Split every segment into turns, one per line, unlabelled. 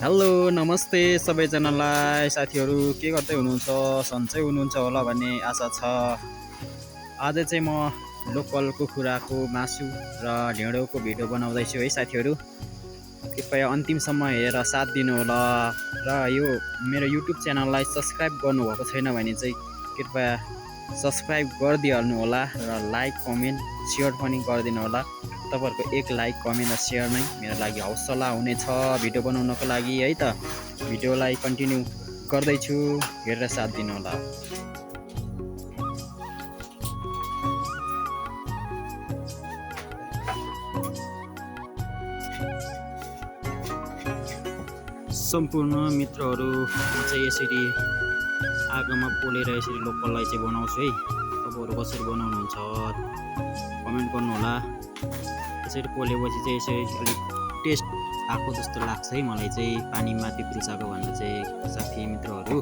Hello नमस्ते सबैजनालाई साथीहरू के गर्दै हुनुहुन्छ सन्चै हुनुहुन्छ होला भन्ने आशा छ। आज चाहिँ म लोकल कुखुराको मासु र ढेँडोको भिडियो बनाउँदैछु है साथीहरू। कृपया अन्तिमसम्म हेरेर साथ दिनुहोला र यो मेरो युट्युब च्यानललाई सब्सक्राइब गर्नुभएको छैन भने चाहिँ कृपया सब्सक्राइब गरिदिइहाल्नु होला र लाइक कमेन्ट सेयर पनि गरिदिनु होला। तपाईहरुको एक लाइक कमेन्ट र सेयर नै मेरो लागि हौसला हुनेछ भिडियो बनाउनको लागि है त। भिडियोलाई कन्टिन्यू गर्दैछु, हेरेर साथ दिनु होला। सम्पूर्ण मित्रहरू म चाहिँ यसरी आगोमा पोलेर यसरी लोकललाई चाहिँ बनाउँछु है। तपाईँहरू कसरी बनाउनुहुन्छ कमेन्ट गर्नुहोला। यसरी पोलेपछि चाहिँ यसरी अलिक टेस्ट आएको जस्तो लाग्छ है मलाई चाहिँ, पानीमा त्यो पिल्साको भन्दा चाहिँ साथी मित्रहरू।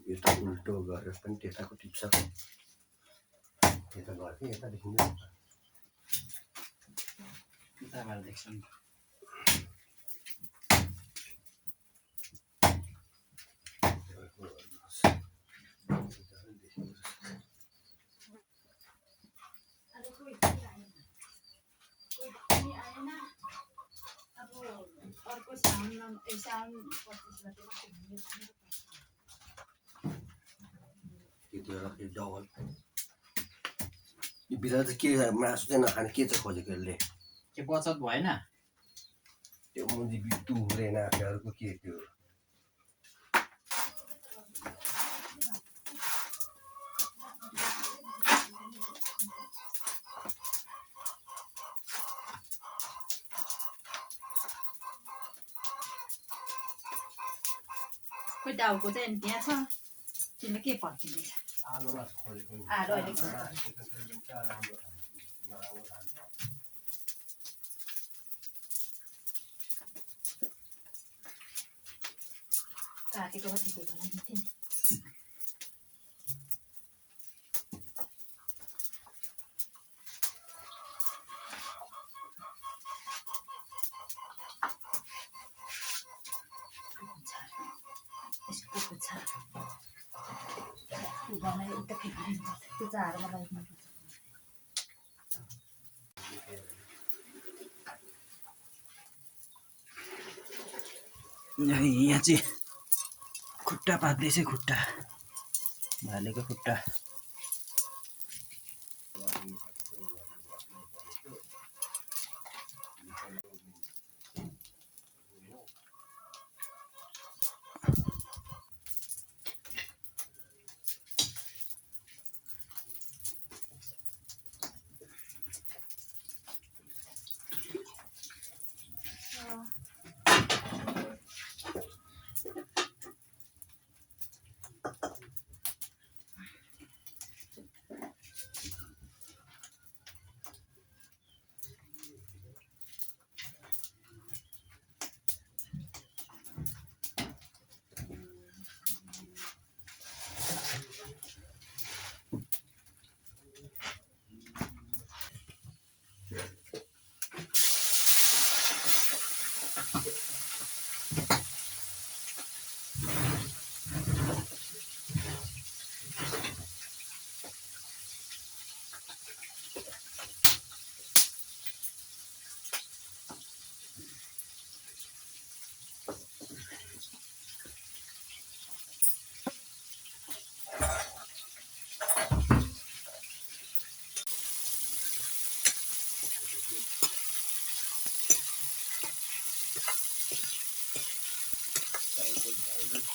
यता उल्टो गरेर पनि त्यताको टिप्छ, यता गर्थेँ यता देखिन्छ
उताबाट देख्छ नि।
डबल यो बिदा चाहिँ के मासु चाहिँ नखाने के चाहिँ खोजेको यसले?
के बचत भएन?
त्यो मुजी बित्तु हुँदैन आफूहरूको के त्यो
खोइ दाउको चाहिँ त्यहाँ छ, तिमीले के फर्किँदैछ?
आलुमा खोजेको नि
आलु अहिले
राम्रो
काटेको कति त्यो बनाइदिन्थेँ नि। यसको पुच्छा त्यो बनाएर उता फ्याँकिदिनुपर्छ, त्यो चारोमा लगाइदिनुपर्छ।
यहाँ चाहिँ खुट्टा पाक्दैछ, खुट्टा भालेको खुट्टा।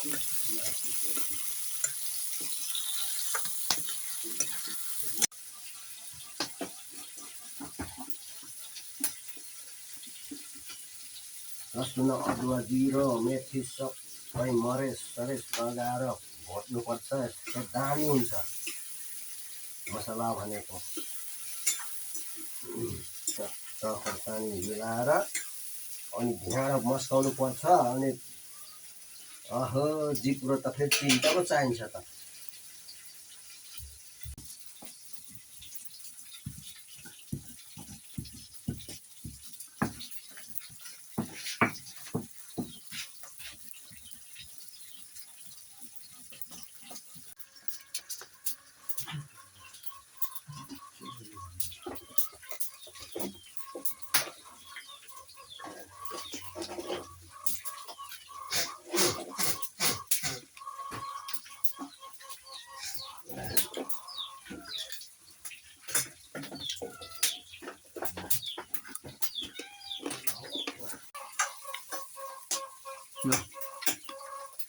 लसुन अदुवा जिरो मेथी सबै मरेस सरेस लगाएर भोट्नुपर्छ। यस्तो दामी हुन्छ मसला भनेको। खोर्सानी मिलाएर अनि ढिँडो मस्काउनु पर्छ। अनि अहो जिब्रो त फेरि तिनवटा पो चाहिन्छ त।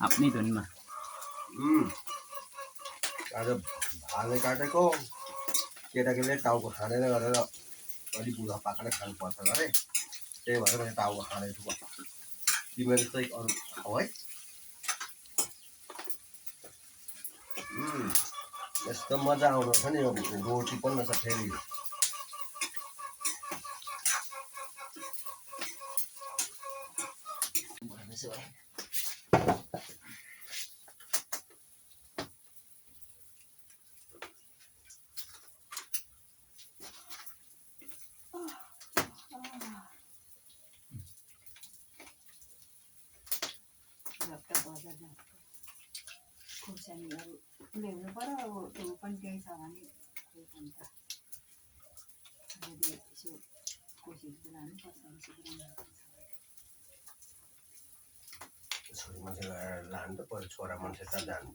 आफ्नै धुनमा
आज भाले काटेको केटाकेटीले टाउको खाँदैन गरेर अलिक बुढा पाकाले खानुपर्छ अरे, त्यही भएर मैले टाउको खाँदैछु। तिमीहरू चाहिँ अरू खाऊ है। यस्तो मजा आउँदो छ नि यो रोटी पनि छ फेरि।
खुर्सानीहरू ल्याउनु पर्यो। अब त्यो पनि त्यही छ भने खोइ अन्त अहिले यसो कोसिस लानु पर्छ।
छोरी मान्छे लानु त पर्यो, छोरा मान्छे त जानु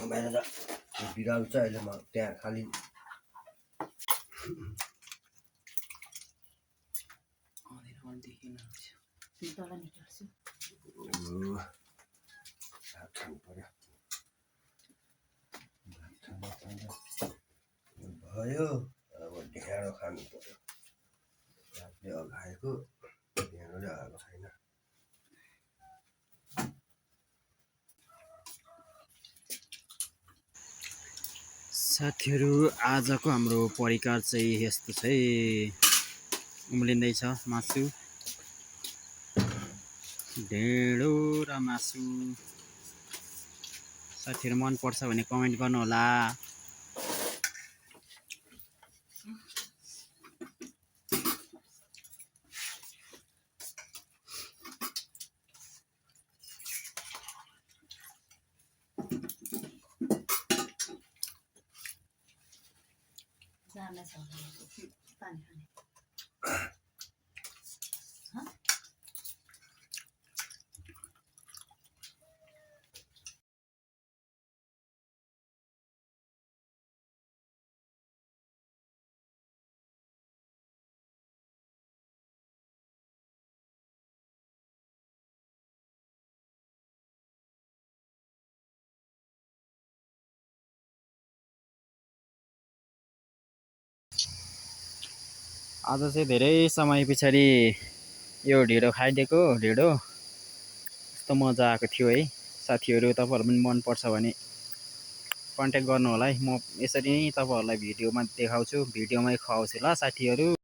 बाहिर बिरालो चाहिँ अहिले म त्यहाँ खालि भयो। अब ढेँडो खानु पर्यो। रातले अघाएको ढेँडोले आएको छैन।
साथीहरू आजको हाम्रो परिकार चाहिँ यस्तो छ है। उम्लिँदैछ मासु, ढेँडो र मासु। साथीहरू मन पर्छ भने कमेन्ट गर्नु होला।
जान छ पानी खाने
आज चाहिँ धेरै समय पछाडि यो ढिँडो खाइदिएको। ढिँडो कस्तो मजा आएको थियो है। साथीहरू तपाईँहरू पनि मनपर्छ भने कन्ट्याक्ट गर्नु होला है। म यसरी नै तपाईँहरूलाई भिडियोमा देखाउँछु, भिडियोमै खुवाउँछु ल साथीहरू।